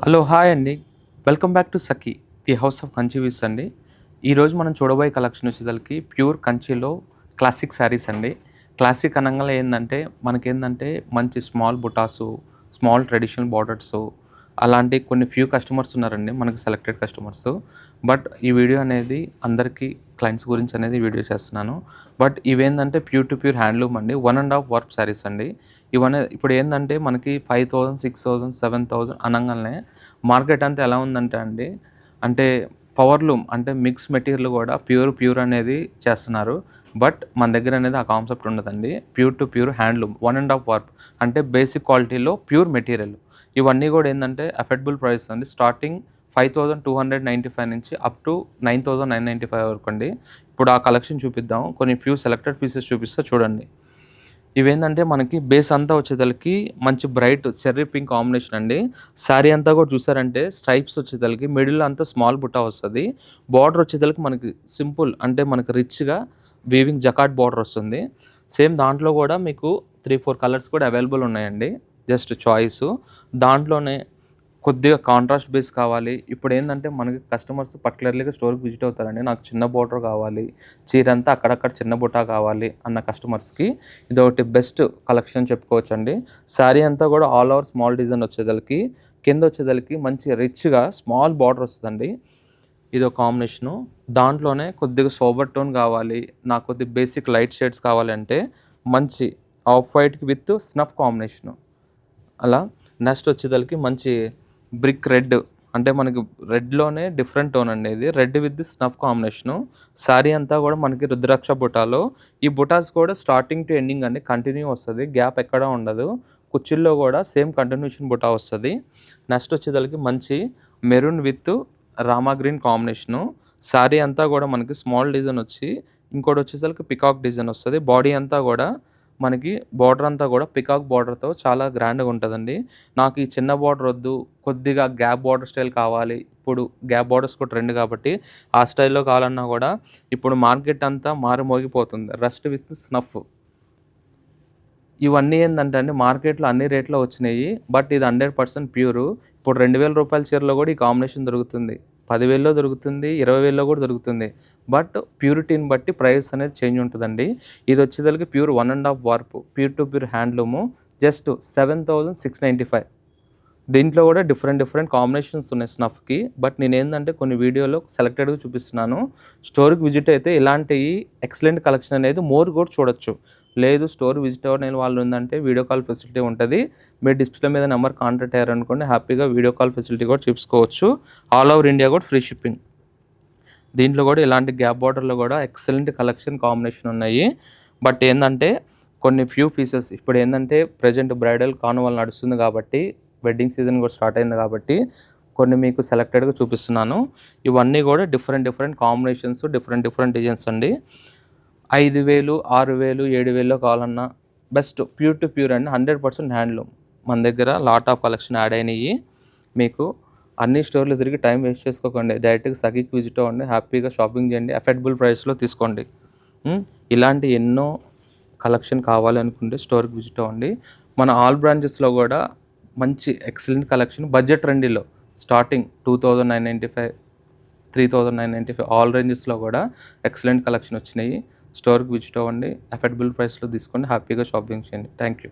Hello hi అండి. Welcome back to Sakhi the house of Kanchi weaves అండి. ఈరోజు మనం చూడబోయే కలెక్షన్ వచ్చేసరికి ప్యూర్ కంచిలో క్లాసిక్ శారీస్ అండి. క్లాసిక్ అనంగానే ఏందంటే మనకేందంటే మంచి స్మాల్ బుటాసు, స్మాల్ ట్రెడిషనల్ బార్డర్సు అలాంటి కొన్ని ఫ్యూ కస్టమర్స్ ఉన్నారండి మనకి సెలెక్టెడ్ కస్టమర్స్. బట్ ఈ వీడియో అనేది అందరికీ క్లయింట్స్ గురించి అనేది వీడియో చేస్తున్నాను. బట్ ఇవేందంటే ప్యూర్ టు ప్యూర్ హ్యాండ్లూమ్ అండి. 1.5 వర్క్ శారీస్ అండి. ఇవన్నీ ఇప్పుడు ఏందంటే మనకి 5,000, 6,000, 7,000 అనంగానే మార్కెట్ అంతా ఎలా ఉందంటే అండి, అంటే పవర్లూమ్ అంటే మిక్స్ మెటీరియల్ కూడా ప్యూర్ అనేది చేస్తున్నారు. బట్ మన దగ్గర అనేది ఆ కాన్సెప్ట్ ఉండదండి. Pure to pure handloom 1.5 work అంటే బేసిక్ క్వాలిటీలో ప్యూర్ మెటీరియల్. ఇవన్నీ కూడా ఏంటంటే అఫోర్డబుల్ ప్రైస్ అండి. స్టార్టింగ్ 5,295 నుంచి అప్ టు 9,995 వరకు అండి. ఇప్పుడు ఆ కలెక్షన్ చూపిద్దాం. కొన్ని ఫ్యూ సెలెక్టెడ్ పీసెస్ చూపిస్తా చూడండి. ఇవేంటంటే మనకి బేస్ అంతా వచ్చేదలకి మంచి బ్రైట్ చెర్రీ పింక్ కాంబినేషన్ అండి. శారీ అంతా కూడా చూసారంటే స్ట్రైప్స్ వచ్చేదలకి మిడిల్ అంతా స్మాల్ బుట్టా వస్తుంది. బార్డర్ వచ్చేదలకి మనకి సింపుల్ అంటే మనకి రిచ్గా వీవింగ్ జకాట్ బార్డర్ వస్తుంది. సేమ్ దాంట్లో కూడా మీకు 3-4 కలర్స్ కూడా అవైలబుల్ ఉన్నాయండి. జస్ట్ చాయిస్ దాంట్లోనే కొద్దిగా కాంట్రాస్ట్ బేస్ కావాలి. ఇప్పుడు ఏంటంటే మనకి కస్టమర్స్ పర్టికులర్లీగా స్టోర్కి విజిట్ అవుతారండి. నాకు చిన్న బోర్డర్ కావాలి, చీర అంతా అక్కడక్కడ చిన్న బుటా కావాలి అన్న కస్టమర్స్కి ఇది ఒకటి బెస్ట్ కలెక్షన్ చెప్పుకోవచ్చండి. శారీ అంతా కూడా ఆల్ ఓవర్ స్మాల్ డిజైన్ వచ్చేదలకి, కింద వచ్చేదలకి మంచి రిచ్గా స్మాల్ బార్డర్ వస్తుందండి. ఇది ఒక కాంబినేషను. దాంట్లోనే కొద్దిగా సోబర్ టోన్ కావాలి, నాకు కొద్దిగా బేసిక్ లైట్ షేడ్స్ కావాలంటే మంచి ఆఫ్ వైట్కి విత్ స్నఫ్ కాంబినేషను. అలా నెక్స్ట్ వచ్చేదలకి మంచి బ్రిక్ రెడ్ అంటే మనకి రెడ్లోనే డిఫరెంట్ టోన్ అండి. ఇది red with snuff combination. Sari అంతా కూడా మనకి రుద్రాక్ష బుటాలో, ఈ బుటాస్ కూడా స్టార్టింగ్ టు ఎండింగ్ అండి కంటిన్యూ వస్తుంది, గ్యాప్ ఎక్కడా ఉండదు. కుచ్చిల్లో కూడా సేమ్ కంటిన్యూషన్ బుటా వస్తుంది. నెక్స్ట్ వచ్చేదలకి మంచి maroon with Rama green combination. Sari అంతా కూడా మనకి స్మాల్ డిజైన్ వచ్చి ఇంకోటి వచ్చేసరికి పికాక్ డిజైన్ వస్తుంది. బాడీ అంతా కూడా మనకి బార్డర్ అంతా కూడా పికాక్ బార్డర్తో చాలా గ్రాండ్గా ఉంటుందండి. నాకు ఈ చిన్న బార్డర్ వద్దు, కొద్దిగా గ్యాప్ బార్డర్ స్టైల్ కావాలి. ఇప్పుడు గ్యాప్ బార్డర్స్ కూడా ట్రెండ్ కాబట్టి ఆ స్టైల్లో కావాలన్నా కూడా ఇప్పుడు మార్కెట్ అంతా మారుమోగిపోతుంది. రస్ట్ విత్ స్నఫ్ ఇవన్నీ ఏంటంటే అండి మార్కెట్లో అన్ని రేట్లో వచ్చినాయి. బట్ ఇది 100% ప్యూరు. ఇప్పుడు 2,000 రూపాయల చీరలో కూడా ఈ కాంబినేషన్ దొరుకుతుంది, 10,000లో దొరుకుతుంది, 20,000లో కూడా దొరుకుతుంది. బట్ ప్యూరిటీని బట్టి ప్రైస్ అనేది చేంజ్ ఉంటుందండి. ఇది వచ్చేసరికి pure 1.5 warp pure to pure handloom just 7,695. దీంట్లో కూడా డిఫరెంట్ కాంబినేషన్స్ ఉన్నాయి స్నఫ్కి. బట్ నేను ఏంటంటే కొన్ని వీడియోలో సెలెక్టెడ్గా చూపిస్తున్నాను. స్టోర్కి విజిట్ అయితే ఇలాంటి ఎక్సలెంట్ కలెక్షన్ అనేది మోర్ కూడా చూడొచ్చు. లేదు స్టోర్ విజిట్ అవ్వని వాళ్ళు ఉందంటే వీడియో కాల్ ఫెసిలిటీ ఉంటుంది. మీరు డిస్ప్లే మీద నెంబర్ కాంటాక్ట్ అయ్యారనుకోండి హ్యాపీగా వీడియో కాల్ ఫెసిలిటీ కూడా చూసుకోవచ్చు. ఆల్ ఓవర్ ఇండియా కూడా ఫ్రీ షిప్పింగ్. దీంట్లో కూడా ఇలాంటి గ్యాప్ బార్డర్లో కూడా ఎక్సలెంట్ కలెక్షన్ కాంబినేషన్ ఉన్నాయి. బట్ ఏంటంటే కొన్ని ఫ్యూ పీసెస్ ఇప్పుడు ఏంటంటే ప్రజెంట్ బ్రైడల్ కార్నివాల్ నడుస్తుంది కాబట్టి వెడ్డింగ్ సీజన్ కూడా స్టార్ట్ అయింది కాబట్టి కొన్ని మీకు సెలెక్టెడ్గా చూపిస్తున్నాను. ఇవన్నీ కూడా డిఫరెంట్ కాంబినేషన్స్, డిఫరెంట్ డిజైన్స్ అండి. 5,000, 6,000, 7,000లో కావాలన్నా బెస్ట్ ప్యూర్ టు ప్యూర్ అండి. 100% హ్యాండ్లూమ్. మన దగ్గర లాట్ ఆఫ్ కలెక్షన్ యాడ్ అయినాయి. మీకు అన్ని స్టోర్లు తిరిగి టైం వేస్ట్ చేసుకోకండి. డైరెక్ట్గా సఖీకి విజిట్ అవ్వండి, హ్యాపీగా షాపింగ్ చేయండి, అఫోర్డబుల్ ప్రైస్లో తీసుకోండి. ఇలాంటి ఎన్నో కలెక్షన్ కావాలి అనుకుంటే స్టోర్కి విజిట్ అవ్వండి. మన ఆల్ బ్రాంచెస్లో కూడా మంచి ఎక్సలెంట్ కలెక్షన్ బడ్జెట్ ట్రెండీలో స్టార్టింగ్ 2,995, 3,995 ఆల్ రేంజెస్లో కూడా ఎక్సలెంట్ కలెక్షన్ వచ్చినాయి. స్టోర్కి విజిట్ అవ్వండి, అఫోర్డబుల్ ప్రైస్లో తీసుకోండి, హ్యాపీగా షాపింగ్ చేయండి. Thank you.